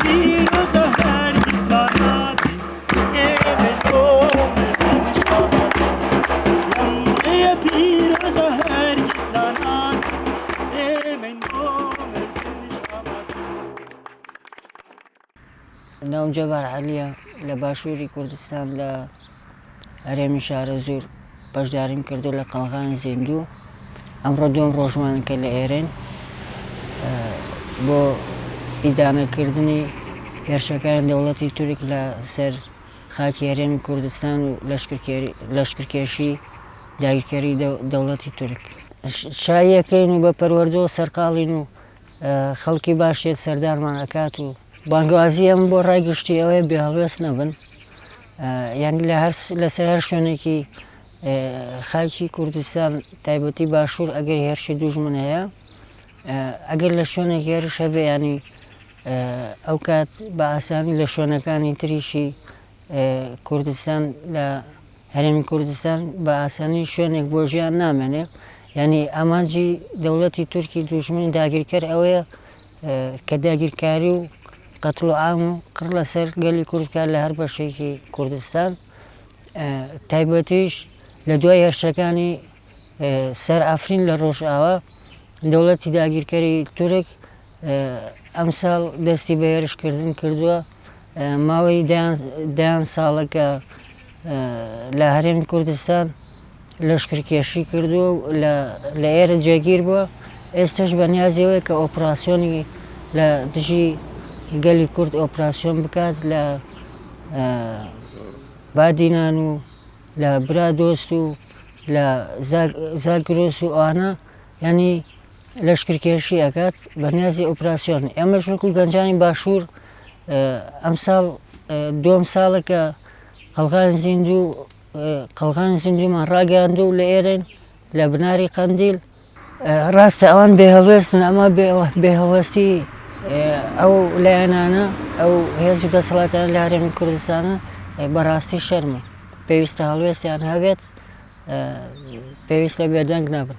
پیرۆزە هەرگیز ناناتی ئێمە تۆمە دڵشاناتی یەمڵێ پیرۆزە هەرگیز ناناتی ئێمە تۆمە دڵشاناتی. ناوم جەبار عەلیە لە باشووری کوردستان لە هەرێمی شارەزور بەشداریم کردو لە قەڵغانی زیندوو. ئەمڕۆ دووەم ڕۆژمانە کە لە ئێرەین بۆ ئیدامەکردنی هێرشەکانی دەوڵەتی تورک لە سەر خاکی هەرێمی کوردستان و لەشکرکێشی داگیرکەری دەوڵەتی تورک. شایەکەین و بە پەروەردەوە سەرقاڵین و خەڵکی باشێت سەردارمان ئەکات و بانگوازی ئەم بۆ ڕایگشتی ئەوەیە بێهەڵوێست نەبن، یعنی لەسەر هەر شوێنێکی خاکی کوردستان تایبەتی باشوور ئەگەر هێرشی دوژمن هەیە، ئەگەر لە شوێنێک هێرش هەبێ ینی ئەو کات بە ئاسانی لە شوێنەکانی تریشی کوردستان لە هەرێمی کوردستان بە ئاسانی شوێنێک بۆ ژیان نامێنێ. یعنی ئامانجی دەوڵەتی تورکی دوژمنی داگیرکەر ئەوەیە کە داگیرکاری و قەتڵ و عام و قڕ لەسەر گەلی کورد بکات لە هەر بەشێکی کوردستان. تایبەتیش لە دوای هێرشەکانی سەر ئافرین لە ڕۆژئاوا دەوڵەتی داگیرکەری تورک ئەمساڵ دەستی بە هێرشکردن کردووە. ماوەی دەیان ساڵەکە لە هەرێمی کوردستان لەشکرکێشی کردووە و لە ئێرە جێگیر بووە. ئێستش بەنیازیەوەی کە ئۆپراسیۆنی لە دژی گەلی کورد ئۆپراسیۆن بکات لە بادینان و لە برا دۆست و لە زاگرۆس و ئەوانە، ینی لەشکرکێشی ئەکات بەنیازی ئۆپراسیۆن. ئێمەش وەکو گەنجانی باشوور ئەمساڵ دووەم ساڵە کە قەڵغانی زیندوومان ڕاگەیاندووە و لە ئێرەین لە بناری قەندیل. ڕاستە ئەوان بێهەڵوێستن، ئەمە بێهەڵوێستی ئەو لایەنانە ئەو هێزی دەسەڵاتیان لە هەرێمی کوردستانە بەڕاستی شەرمە. پێویستە هەڵوێستیان هەبێت، پێویستە بێدەنگ نەبن.